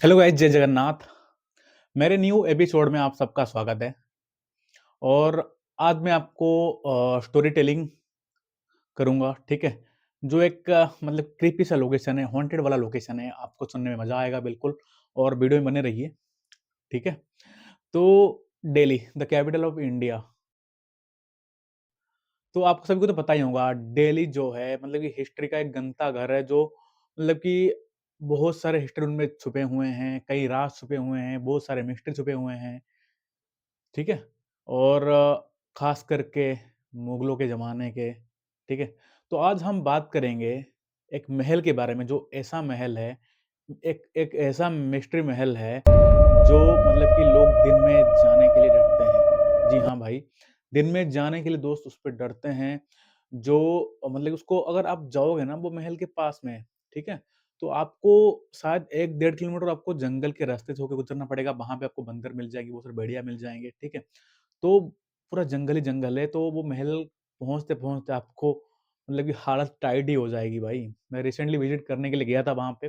Hello guys, जय जगन्नाथ। मेरे new episode में आप सबका स्वागत है। और आज मैं आपको स्टोरी टेलिंग करूँगा, ठीक है? जो एक मतलब क्रीपी सा लोकेशन है, हॉन्टेड वाला लोकेशन है, आपको सुनने में मज़ा आएगा बिल्कुल। और वीडियो में बने रहिए, ठीक है? तो Delhi, the capital of India. तो आप सभी को तो पता ही होगा, दिल्ली जो है मतलब कि हिस्ट्री का एक गंता घर है, जो मतलब कि बहुत सारे हिस्ट्री उनमें छुपे हुए हैं, कई राज़ छुपे हुए हैं, बहुत सारे मिस्ट्री छुपे हुए हैं। ठीक है? और ख़ास करके मुगलों के ज़माने के, ठीक है? तो आज हम बात करेंगे एक महल के बारे में, जो ऐसा महल है, एक एक ऐसा मिस्ट्री महल है, जो मतलब कि लोग दिन में जाने के लिए डरते हैं। जी हाँ भाई, दिन में जाने के लिए दोस्त उस पे डरते हैं, जो मतलब उसको अगर आप जाओगे ना, वो महल के पास में है, ठीक है? तो आपको शायद 1 डेढ़ किलोमीटर आपको जंगल के रास्ते से होके गुज़रना पड़ेगा, वहाँ पे आपको बंदर मिल जाएँगे, बहुत सारे भेड़िया मिल जाएँगे, ठीक है? तो पूरा जंगल ही जंगल है, तो वो महल पहुँचते-पहुँचते आपको मतलब कि हालत टाइट ही हो जाएगी भाई। मैं रिसेंटली विज़िट करने के लिए गया था वहाँ पे,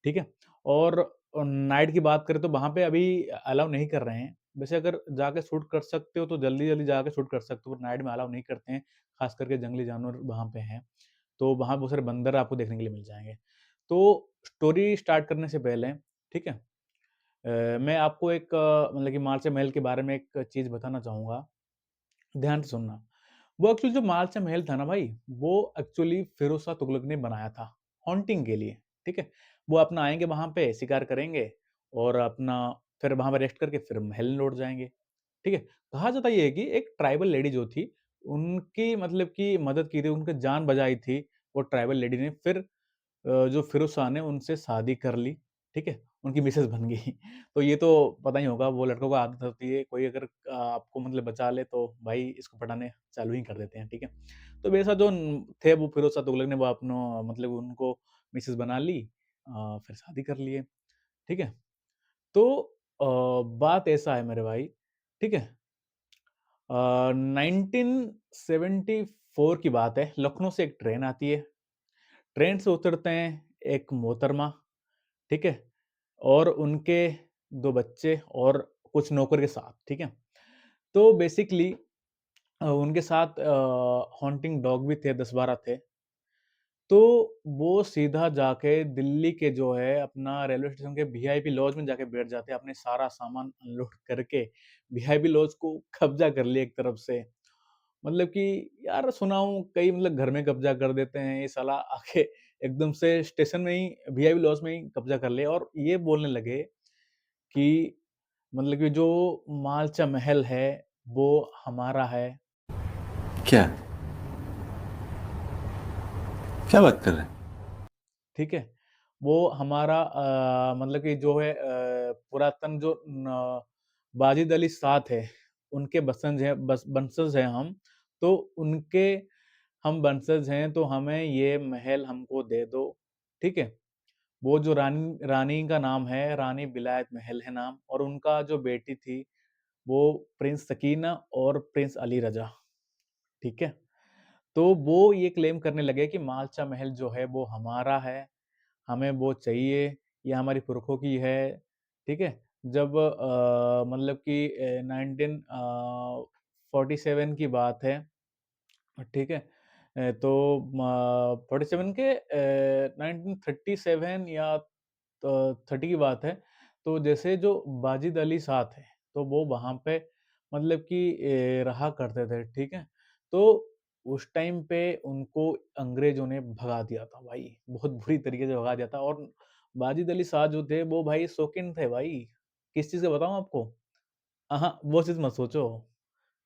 ठीक है? और नाइट की बात करें तो वहाँ पे अभी अलाउ नहीं कर रहे हैं। वैसे अगर जाके शूट कर सकते हो तो जल्दी-जल्दी जाके शूट कर सकते हो, पर नाइट में अलाउ नहीं करते हैं, ख़ास करके जंगली जानवर वहाँ पे हैं। तो वहाँ बहुत सारे बंदर आपको देखने के लिए मिल जाएँगे। तो स्टोरी स्टार्ट करने से पहले, ठीक है? मैं आपको एक मतलब कि मालचे महल के बारे में एक चीज़ बताना चाहूँगा, ध्यान से सुनना। वो एक्चुअली जो मालचा महल था ना भाई, वो एक्चुअली फिरोज़ शाह तुगलक ने बनाया था, हॉन्टिंग के लिए, ठीक है? वो अपना आएँगे वहाँ पे, शिकार करेंगे और अपना फिर वहाँ पे रेस्ट करके फिर महल लौट जाएँगे, ठीक है? कहा जाता ये है कि एक ट्राइबल लेडी जो थी, उनकी मतलब कि मदद की थी, उनकी जान बचाई थी, वो ट्राइबल लेडी ने। फिर जो फिरोज़ शाह ने उनसे शादी कर ली, ठीक है? उनकी मिसेज़ बन गई। तो ये तो पता ही होगा, वो लड़कों को आदत होती है, कोई अगर आपको मतलब बचा ले तो भाई इसको पटाने चालू ही कर देते हैं, ठीक है? तो वैसा जो थे वो फिरोज़ शाह तुगलक ने वो अपना मतलब उनको मिसेज़ बना ली, फिर शादी कर लिए, ठीक है? तो बात ऐसा है मेरे भाई, ठीक है? 1974 की बात है, लखनऊ से एक ट्रेन आती है। ट्रेन से उतरते हैं एक मोहतरमा, ठीक है? और उनके 2 बच्चे और कुछ नौकर के साथ, ठीक है? तो बेसिकली उनके साथ हॉन्टिंग डॉग भी थे, 10-12 थे। तो वो सीधा जाके दिल्ली के जो है अपना रेलवे स्टेशन के वीआईपी लॉज में जाके बैठ जाते हैं, अपने सारा सामान अनलोड करके वीआईपी लॉज को कब्ज़ा कर लिया एक तरफ से। मतलब कि यार सुना हूँ कई मतलब घर में कब्ज़ा कर देते हैं, ये साला आके एकदम से स्टेशन में ही वीआईपी लॉज में ही कब्ज़ा कर लिया और ये बोलने लगे कि मतलब कि जो मालचा महल है, वो हमारा है। क्या क्या बात कर रहे हैं? ठीक है? वो हमारा मतलब कि जो है पुरातन जो वाजिद अली शाह थे, उनके वंशज हैं हम, तो उनके हम वंशज हैं, तो हमें ये महल हमको दे दो, ठीक है? वो जो रानी रानी का नाम है, रानी विलायत महल है नाम, और उनका जो बेटी थी, वो प्रिंस सकीना और प्रिंस अली रज़ा, ठीक है? तो वो ये क्लेम करने लगे कि मालचा महल जो है वो हमारा है, हमें वो चाहिए, ये हमारी पुरखों की है, ठीक है? जब मतलब कि 1947 की बात है, ठीक है? तो म 47 के 1937 या 30 की बात है, तो जैसे जो वाजिद अली शाह थे, तो वो वहाँ पे मतलब कि रहा करते थे, ठीक है? तो उस टाइम पे उनको अंग्रेज़ों ने भगा दिया था भाई, बहुत बुरी तरीके से भगा दिया था। और वाजिद अली शाह जो थे, वो भाई शौकीन थे भाई। किस चीज़ का बताऊँ आपको? वो चीज़ मत सोचो,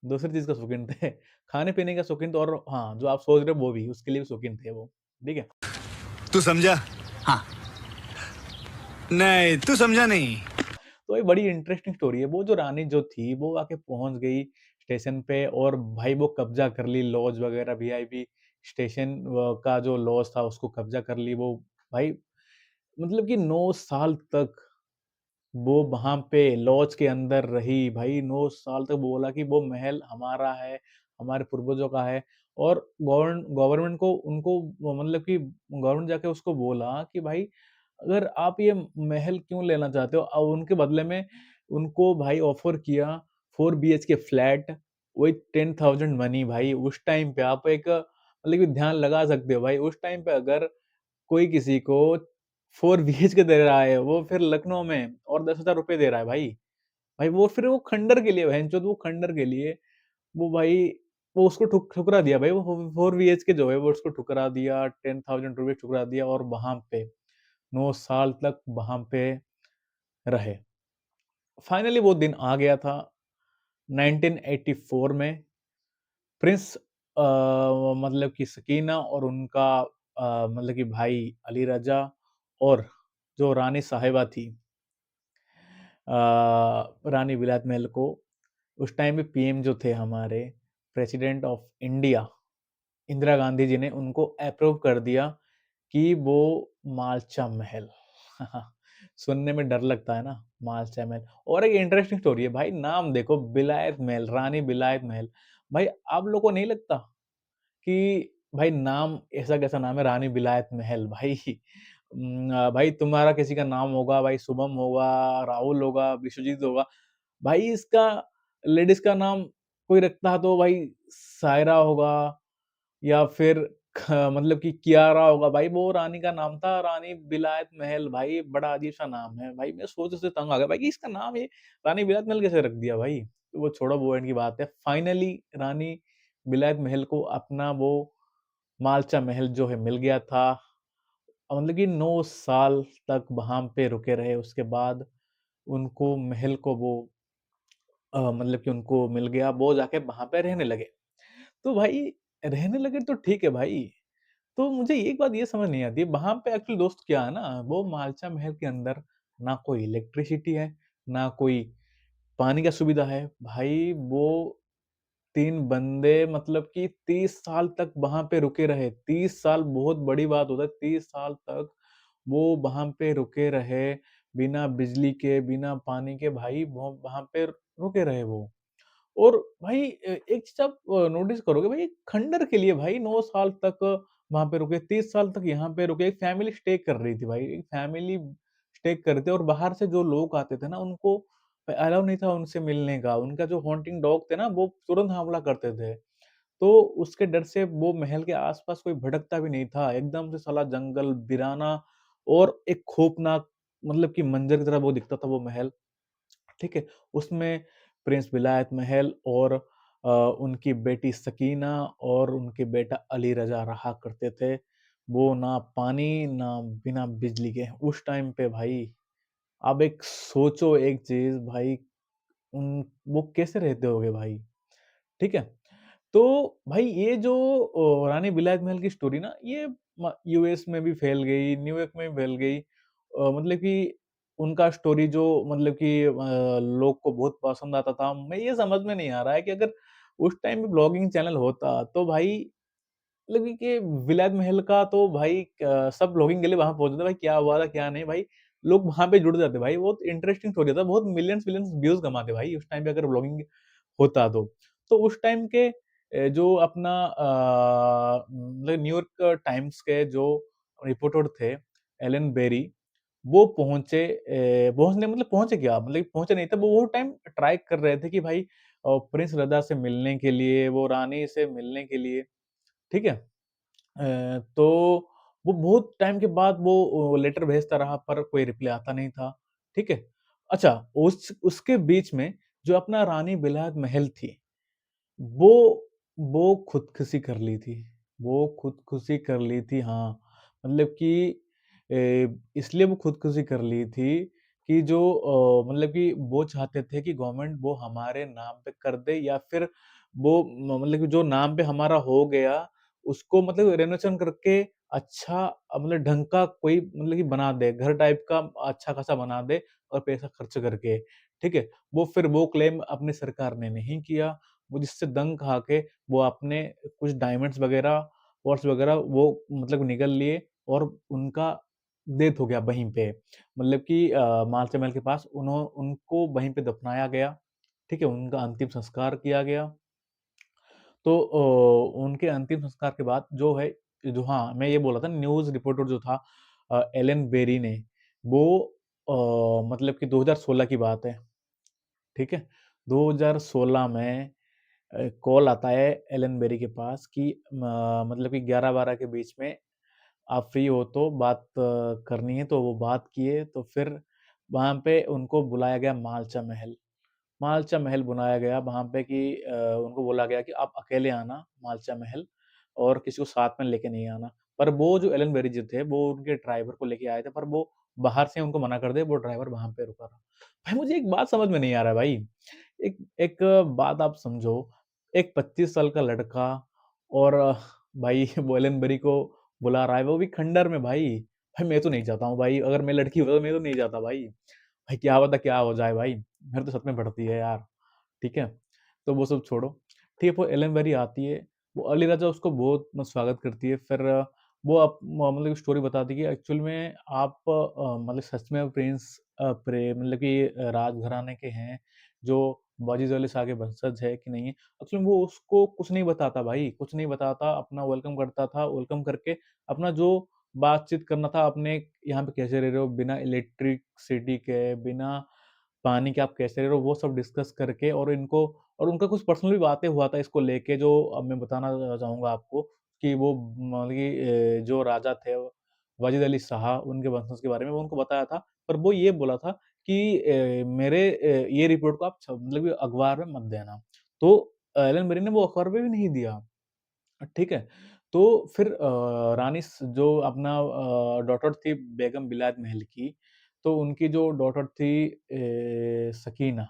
दूसरी चीज़ का शौकीन थे। खाने-पीने का शौकीन थे, और हाँ, जो आप सोच रहे हो वो भी, उसके लिए भी शौकीन थे वो, ठीक है? तू समझा? हाँ। नहीं, तू समझा नहीं। तो ये बड़ी इंटरेस्टिंग स्टोरी है। वो जो रानी जो थी, वो आके पहुँच गई स्टेशन पे, और भाई वो कब्ज़ा कर ली लॉज वगैरह, वीआईपी स्टेशन का जो लॉज था उसको कब्ज़ा कर ली वो। भाई मतलब कि 9 साल तक वो वहाँ पे लॉज के अंदर रही भाई, 9 साल तक बोला कि वो महल हमारा है, हमारे पूर्वजों का है। और गवर्नमेंट को उनको वो मतलब कि गवर्नमेंट जाके उसको बोला कि भाई अगर आप ये महल क्यों लेना चाहते हो? उनके बदले में उनको भाई ऑफ़र किया 4 बीएचके फ्लैट विथ 10,000 मनी भाई। उस टाइम पे आप एक मतलब कि ध्यान लगा सकते हो भाई, उस टाइम पे अगर कोई किसी को 4 बीएचके दे रहा है, वो फिर लखनऊ में और 10,000 रुपए दे रहा है भाई। भाई वो फिर वो खंडहर के लिए भैनचोद वो खंडहर के लिए वो भाई वो उसको ठुकरा दिया भाई वो 4 बीएचके जो है वो उसको ठुकरा दिया, 10,000 रुपए ठुकरा दिया और वहाँ पे 9 साल तक वहाँ पे रहे। फाइनली वो दिन आ गया था 1984 में प्रिंस मतलब कि सकीना और उनका मतलब कि भाई अली रज़ा और जो रानी साहिबा थी रानी विलायत महल को उस टाइम पे पीएम जो थे हमारे president of India Indira Gandhi ji ने उनको अप्रूव कर दिया कि वो मालचा महल सुनने में डर लगता है ना मालचा महल और एक इंटरेस्टिंग स्टोरी है भाई नाम देखो विलायत महल रानी विलायत महल भाई आप लोगों को नहीं लगता कि भाई नाम ऐसा कैसा नाम है रानी विलायत महल भाई भाई तुम्हारा किसी का नाम होगा भाई शुभम होगा राहुल होगा विश्वजीत होगा भाई इसका लेडीज का नाम कोई रखता तो भाई सायरा होगा या फिर ख मतलब कि कियारा होगा भाई वो रानी का नाम था रानी विलायत महल भाई बड़ा अजीब-सा नाम है। भाई मैं सोच से तंग आ गया भाई कि इसका नाम ये रानी विलायत महल कैसे रख दिया भाई? तो वो छोड़ो वो एंड की बात है। फाइनली रानी विलायत महल को अपना वो मालचा महल जो है मिल गया था। मतलब कि 9 साल तक वहाँ पे रुके रहे उसके बाद उनको महल को वो मतलब कि उनको मिल गया वो जाके वहाँ पे रहने लगे। तो भाई रहने लगे तो ठीक है भाई। तो मुझे एक बात ये समझ नहीं आती है, वहाँ पे एक्चुअली दोस्त क्या है ना, वो मालचा महल के अंदर ना कोई इलेक्ट्रिसिटी है, ना कोई पानी का सुविधा है। भाई वो 3 बंदे मतलब कि 30 साल तक वहाँ पे रुके रहे। 30 साल बहुत बड़ी बात होता है, 30 साल तक वो वहाँ पे रुके रहे, बिना बिजली के, बिना पानी के भाई वो वहाँ पे रुके रहे वो। और भाई एक चीज़ आप नोटिस करोगे भाई खंडहर के लिए भाई 9 साल तक वहाँ पे रुके, 30 साल तक यहाँ पे रुके, एक फैमिली स्टे कर रही थी भाई, एक फैमिली स्टे कर रही थी और बाहर से जो लोग आते थे ना उनको अलाउ नहीं था उनसे मिलने का, उनका जो हॉन्टिंग डॉग थे ना वो तुरंत हमला करते थे। तो उसके डर से वो महल के आस-पास कोई भटकता भी नहीं था, एकदम से साला जंगल, वीराना और एक खौफनाक मतलब कि मंज़र की तरह वो दिखता था वो महल। ठीक है? उसमें प्रिंस विलायत महल और उनकी बेटी सकीना और उनके बेटा अली रज़ा रहा करते थे। वो ना पानी, ना बिना बिजली के। उस टाइम पे भाई आप एक सोचो एक चीज़ भाई उन वो कैसे रहते होंगे भाई? ठीक है? तो भाई ये जो रानी विलायत महल की स्टोरी ना ये यूएस में भी फैल गई, न्यूयॉर्क में भी फैल गई। मतलब कि उनका स्टोरी जो मतलब कि लोग को बहुत पसंद आता था। मैं ये समझ में नहीं आ रहा है कि अगर उस टाइम पे ब्लॉगिंग चैनल होता तो भाई मतलब कि विलायत महल का तो भाई सब ब्लॉगिंग के लिए वहाँ पहुँचते थे भाई क्या हुआ था, क्या नहीं भाई, लोग वहाँ पे जुड़ जाते भाई, बहुत इंटरेस्टिंग स्टोरी था, बहुत मिलियंस-मिलियंस व्यूज़ कमाते भाई उस टाइम पे अगर ब्लॉगिंग होता तो। तो उस टाइम के जो अपना मतलब न्यूयॉर्क टाइम्स के जो रिपोर्टर थे, एलन बेरी, वो पहुँचे पहुँचने मतलब पहुँचे क्या? मतलब पहुँचे नहीं थे, वो टाइम ट्राई कर रहे थे कि भाई प्रिंस रज़ा से मिलने के लिए, वो रानी से मिलने के लिए, ठीक है? तो वो बहुत टाइम के बाद वो लेटर भेजता रहा पर कोई रिप्लाई आता नहीं था, ठीक है? अच्छा उसके बीच में जो अपना रानी विलायत महल थी, वो वो खुदकुशी कर ली थी। वो खुदकुशी कर ली थी हाँ, मतलब कि इसलिए वो खुदकुशी कर ली थी कि जो मतलब कि वो चाहते थे कि गवर्नमेंट वो हमारे नाम पे कर दे या फिर वो मतलब कि जो नाम पे हमारा हो गया, उसको मतलब रेनोवेशन करके अच्छा मतलब ढंग का कोई मतलब कि बना दे, घर टाइप का अच्छा खासा बना दे और पैसा खर्च करके, ठीक है? वो फिर वो क्लेम अपनी सरकार ने नहीं किया। वो जिससे दंग खा के वो आपने कुछ डायमंड्स वगैरह, पर्स वगैरह वो मतलब निगल लिए और उनका डेथ हो गया वहीं पे। मतलब कि मालच्या महल के पास उनको वहीं पे दफनाया गया, ठीक है? उनका अंतिम संस्कार किया गया। तो उनके अंतिम संस्कार के बाद जो है जो हाँ, मैं ये बोल रहा था न्यूज़ रिपोर्टर जो था एलन बेरी ने वो मतलब कि 2016 की बात है, ठीक है? 2016 में कॉल आता है एलन बेरी के पास कि मतलब कि 11-12 के बीच में आप फ्री हो तो बात करनी है, तो वो बात किए, तो फिर वहाँ पे उनको बुलाया गया मालचा महल। मालचा महल बुलाया गया वहाँ पे कि उनको बोला गया कि आप अकेले आना मालचा महल और किसी को साथ में लेके नहीं आना। पर वो जो एलन बेरी जो थे, वो उनके ड्राइवर को लेके आए थे, पर वो बाहर से उनको मना कर दिया, वो ड्राइवर वहाँ पे रुका रहा। भाई मुझे एक बात समझ में नहीं आ रहा है भाई, एक एक बात आप समझो, एक 25 साल का लड़का और भाई वो एलन बेरी को बुला रहा है, वो भी खंडहर में भाई। भाई मैं तो नहीं जाता हूँ भाई, अगर मैं लड़की होता तो मैं तो नहीं जाता भाई। भाई क्या पता क्या हो जाए भाई, मेरे तो सच में बढ़ती है यार। ठीक है? तो वो सब छोड़ो। ठीक है, वो एलन बेरी आती है, वो अली राजा उसको बहुत स्वागत करती है। फिर वो मतलब स्टोरी बताती है कि एक्चुअल में आप मतलब सच में प्रिंस मतलब कि राजघराने के हैं, जो वाजिद अली शाह के वंशज है कि नहीं है। एक्चुअली में वो उसको कुछ नहीं बताता भाई, कुछ नहीं बताता, अपना वेलकम करता था, वेलकम करके अपना जो बातचीत करना था, अपने यहाँ पे कैसे रह रहे हो, बिना इलेक्ट्रिसिटी के, बिना पानी के आप कैसे रह रहे हो, वो सब डिस्कस करके और इनको और उनका कुछ पर्सनल भी बातें हुआ था इसको लेके, जो अब मैं बताना चाहूँगा आपको कि वो मतलब कि जो राजा थे वाजिद अली शाह, उनके वंशज के बारे में वो उनको बताया था। पर वो ये बोला था कि मेरे ये रिपोर्ट को आप मतलब कि अखबार में मत देना। तो एलन बेरी ने वो अखबार में भी नहीं दिया। ठीक है? तो फिर रानी जो अपना डॉटर थी बेगम बिलायत महल की, तो उनकी जो डॉटर थी सकीना,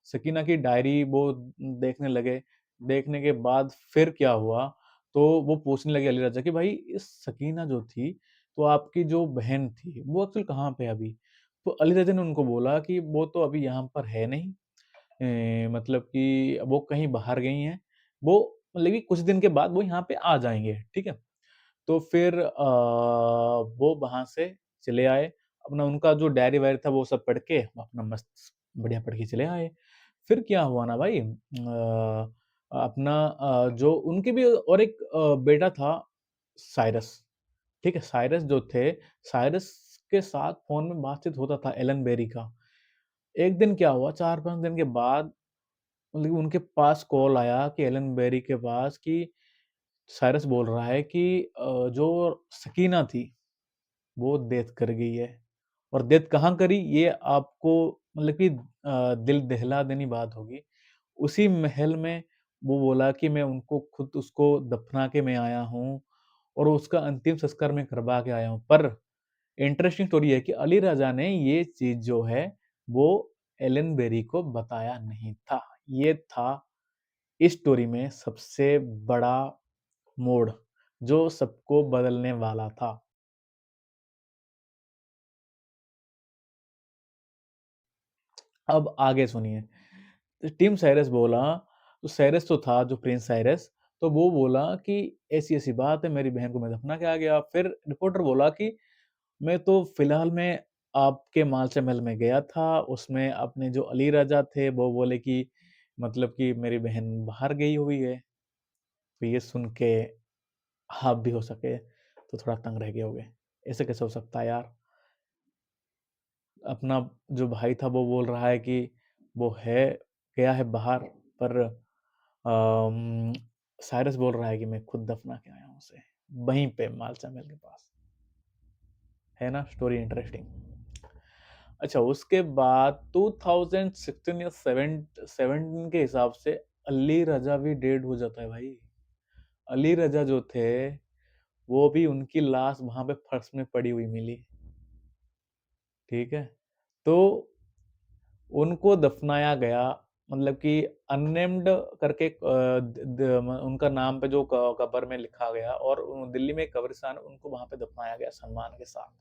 सकीना की डायरी वो देखने लगे। देखने के बाद फिर क्या हुआ, तो वो पूछने लगे अली राजा कि भाई इस सकीना जो थी, तो आपकी जो बहन थी, वो एक्चुअल कहाँ पे है अभी? तो अली राजा ने उनको बोला कि वो तो अभी यहाँ पर है नहीं। मतलब कि वो कहीं बाहर गई हैं। वो मतलब कि कुछ दिन के बाद वो यहाँ पे आ जाएँगे, ठीक है? तो फिर वो वहाँ से चले आए। अपना उनका जो डायरी-वायरी था वो सब पढ़ के अपना मस्त बढ़िया पढ़ के चले आए। फिर क्या हुआ ना भाई अपना जो उनके भी और एक बेटा था साइरस, ठीक है? साइरस जो थे, साइरस के साथ फ़ोन में बातचीत होता था एलन बेरी का। एक दिन क्या हुआ 4-5 दिन के बाद मतलब कि उनके पास कॉल आया कि एलन बेरी के पास कि साइरस बोल रहा है कि जो सकीना थी, वो डेथ कर गई है और डेथ कहाँ करी ये आपको मतलब कि दिल दहला देनी बात होगी। उसी महल में वो बोला कि मैं उनको खुद उसको दफ़ना के मैं आया हूँ और उसका अंतिम संस्कार मैं करवा के आया हूँ। पर इंटरेस्टिंग स्टोरी है कि अली राजा ने ये चीज़ जो है, वो एलन बेरी को बताया नहीं था। ये था इस स्टोरी में सबसे बड़ा मोड़, जो सबको बदलने वाला था। अब आगे सुनिए, टिम साइरस बोला तो साइरस तो था जो प्रिंस साइरस, तो वो बोला कि ऐसी-ऐसी बात है, मेरी बहन को मैं दफ़ना के आ गया। फिर रिपोर्टर बोला कि मैं तो फ़िलहाल मैं आपके मालचा महल में गया था, उसमें अपने जो अली राजा थे, वो बोले कि मतलब कि मेरी बहन बाहर गई हुई है। तो ये सुन के आप भी हो सके तो थोड़ा तंग रह गए होंगे। ऐसे कैसे हो सकता है यार? अपना जो भाई था वो बोल रहा है कि वो है गया है बाहर पर अम, साइरस बोल रहा है कि मैं खुद दफना के आया हूँ उसे, वहीं पे मालचा महल के पास। है ना स्टोरी इंटरेस्टिंग? अच्छा उसके बाद 2016 या 17 के हिसाब से अली रज़ा भी डेड हो जाता है भाई। अली रज़ा जो थे, वो भी उनकी लाश वहाँ पे फर्श में पड़ी हुई मिली, ठीक है? तो उनको दफनाया गया मतलब कि अननेम्ड करके द द म उनका नाम पे जो कब्र में लिखा गया और दिल्ली में एक कब्रिस्तान है, उनको वहाँ पे दफनाया गया सम्मान के साथ।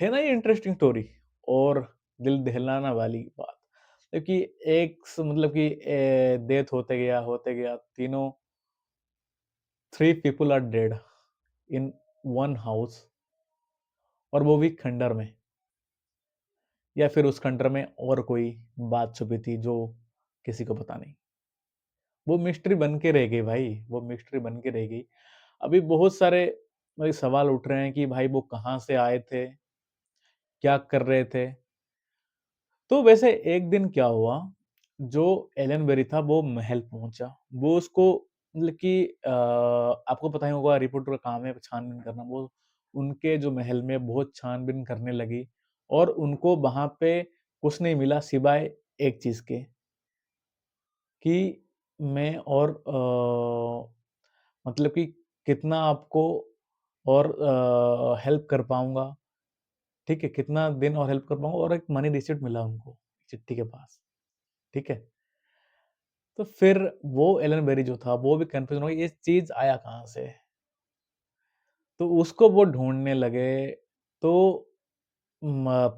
है ना ये इंटरेस्टिंग स्टोरी और दिल दहलाना वाली बात। क्योंकि एक मतलब कि डेथ होते गया तीनों 3 people are dead in one house और वो भी खंडहर में या फिर उस खंडहर में और कोई बात छुपी थी जो किसी को पता नहीं। वो मिस्ट्री बन के रह गई भाई, वो मिस्ट्री बन के रह गई। अभी बहुत सारे भाई सवाल उठ रहे हैं कि भाई वो कहाँ से आए थे? क्या कर रहे थे। तो वैसे एक दिन क्या हुआ, जो एलन बेरी था वो महल पहुँचा। वो उसको मतलब कि आपको पता ही होगा रिपोर्टर का काम है छानबीन करना। वो उनके जो महल में बहुत छानबीन करने लगी और उनको वहाँ पे कुछ नहीं मिला सिवाय एक चीज़ के कि मैं और मतलब कि कितना आपको और हेल्प कर पाऊँगा, ठीक है? कितना दिन और हेल्प कर पाऊँगा और एक मनी रिसीप्ट मिला उनको चिट्ठी के पास, ठीक है? तो फिर वो एलन बेरी जो था, वो भी कन्फ्यूज़न हो गया ये चीज़ आया कहाँ से? तो उसको वो ढूँढने लगे, तो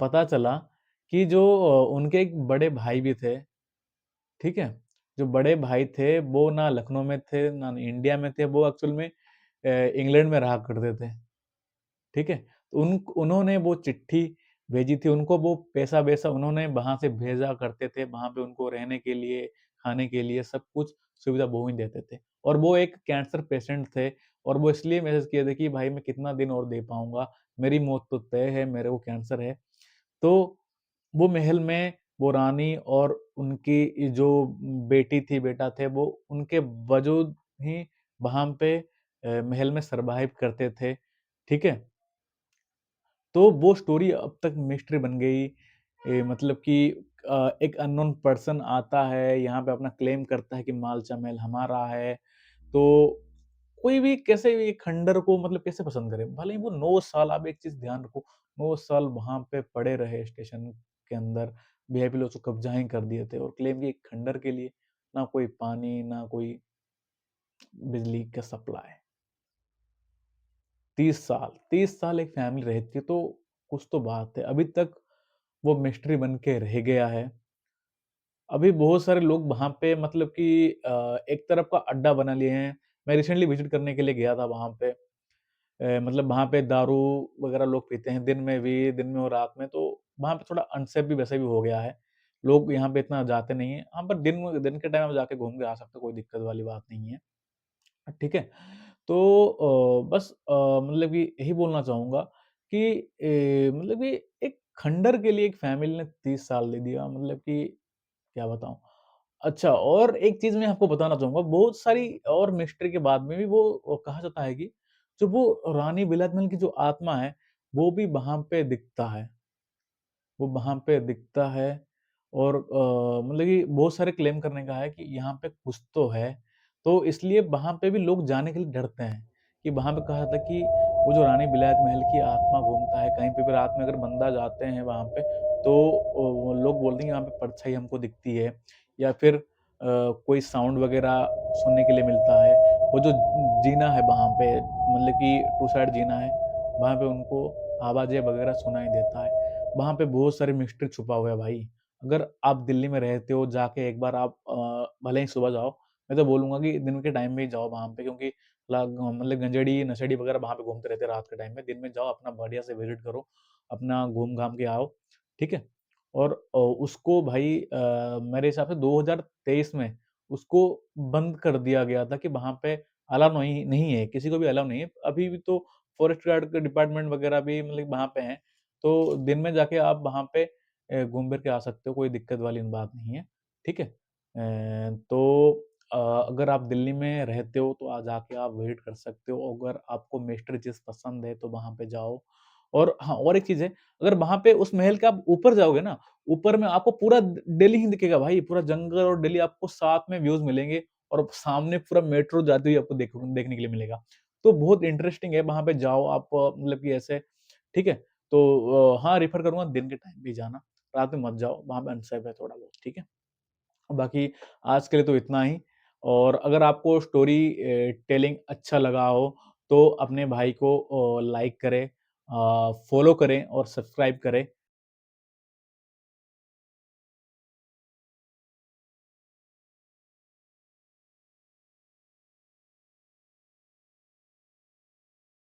पता चला कि जो उनके एक बड़े भाई भी थे, ठीक है? जो बड़े भाई थे, वो ना लखनऊ में थे, ना इंडिया में थे, वो एक्चुअल में इंग्लैंड में रहा करते थे। ठीक है? तो उन्होंने वो चिट्ठी भेजी थी, उनको वो पैसा-वैसा उन्होंने वहाँ से भेजा करते थे, वहाँ पे उनको रहने के लिए, खाने के लिए सब कुछ सुविधा वो ही देते थे। और वो एक कैंसर पेशेंट थे और वो इसलिए मैसेज किए थे कि भाई मैं कितना दिन और दे पाऊँगा, मेरी मौत तो तय है, मेरे को कैंसर है। तो वो महल में वो रानी और उनकी जो बेटी थी, बेटा थे, वो उनके वजूद ही वहाँ पे महल में सर्वाइव करते थे, ठीक है? तो वो स्टोरी अब तक मिस्ट्री बन गई। मतलब कि एक अननोन पर्सन आता है, यहाँ पे अपना क्लेम करता है कि मालचा महल हमारा है। तो कोई भी कैसे भी खंडर को मतलब कैसे पसंद करे? भले ही वो 9 साल आप एक चीज़ ध्यान रखो, 9 साल वहाँ पे पड़े रहे स्टेशन के अंदर, वीआईपी लोग उसको कब्ज़ा ही कर दिए थे और क्लेम किए खंडर के लिए, ना कोई पानी, ना कोई बिजली का सप्लाई। 30 साल एक फैमिली रहती है तो कुछ तो बात है। अभी तक वो मिस्ट्री बन के रह गया है। अभी बहुत सारे लोग वहाँ पे मतलब कि एक तरफ का अड्डा बना लिए हैं। मैं रिसेंटली विज़िट करने के लिए गया था वहाँ पे। मतलब वहाँ पे दारू वग़ैरह लोग पीते हैं दिन में भी, दिन में और रात में, तो वहाँ पे थोड़ा अनसेफ भी वैसे भी हो गया है। लोग यहाँ पे इतना जाते नहीं हैं। हाँ, पर दिन के टाइम आप जाके घूम के आ सकते हो, कोई दिक्कत वाली बात नहीं है। ठीक है? तो बस मतलब कि यही बोलना चाहूँगा कि मतलब कि एक खंडर के लिए एक फैमिली ने 30 साल दे दिया मतलब कि क्या बताऊँ? अच्छा और एक चीज़ मैं आपको बताना चाहूँगा, बहुत सारी और मिस्ट्री के बाद में भी वो कहा जाता है कि जो वो रानी बिलायत की जो आत्मा है, वो भी वहाँ पे दिखता है। वो वहाँ पे दिखता है और मतलब कि बहुत सारे क्लेम करने का है कि यहाँ पे कुछ तो है, तो इसलिए वहाँ पे भी लोग जाने के लिए डरते हैं, कि वहाँ पे कहा जाता है कि वो जो रानी विलायत महल की आत्मा घूमता है, कहीं पे भी रात में अगर बंदा जाते हैं वहाँ पे, तो वो लोग बोलते हैं कि वहाँ पे परछाई हमको दिखती है या फिर कोई साउंड वगैरह सुनने के लिए मिलता है। वो जो जीना है वहाँ पे मतलब कि टू साइड जीना है, वहाँ पे उनको आवाज़ें वगैरह सुनाई देता है। वहाँ पे बहुत सारी मिस्ट्री छुपा हुआ है भाई। अगर आप दिल्ली में रहते हो, जाके एक बार आप भले ही सुबह जाओ, मैं तो बोलूँगा कि दिन के टाइम में ही जाओ वहाँ पे क्योंकि मतलब गंजेड़ी, नशेड़ी वगैरह वहाँ पे घूमते रहते हैं रात के टाइम में। दिन में जाओ, अपना बढ़िया से विज़िट करो, अपना घूम-घाम के आओ, ठीक है? और उसको भाई मेरे हिसाब से 2023 में उसको बंद कर दिया गया था कि वहाँ पे अलाउ नहीं नहीं है, किसी को भी अलाउ नहीं है। अभी भी तो फॉरेस्ट गार्ड के डिपार्टमेंट वगैरह भी मतलब वहाँ पे हैं। तो दिन में जाके आप वहाँ पे घूम फिर के आ सकते हो, कोई दिक्कत वाली बात नहीं है, ठीक है? तो अगर आप दिल्ली में रहते हो तो जाके आप विज़िट कर सकते हो, अगर आपको मिस्ट्री चीज़ पसंद है तो वहाँ पे जाओ। और हाँ, और एक चीज़ है, अगर वहाँ पे उस महल के आप ऊपर जाओगे ना, ऊपर में आपको पूरा दिल्ली ही दिखेगा भाई, पूरा जंगल और दिल्ली आपको साथ में व्यूज़ मिलेंगे और सामने पूरा मेट्रो जाती हुई आपको देखने के लिए मिलेगा। तो बहुत इंटरेस्टिंग है, वहाँ पे जाओ आप मतलब कि ऐसे ठीक है? तो हाँ, रेफ़र करूँगा दिन के टाइम पे ही जाना, रात में मत जाओ, वहाँ पे अनसेफ है थोड़ा बहुत, ठीक है? बाकी आज के लिए तो इतना ही और अगर आपको स्टोरी टेलिंग अच्छा लगा हो, तो अपने भाई को लाइक करें फ़ॉलो करें और सब्सक्राइब करें।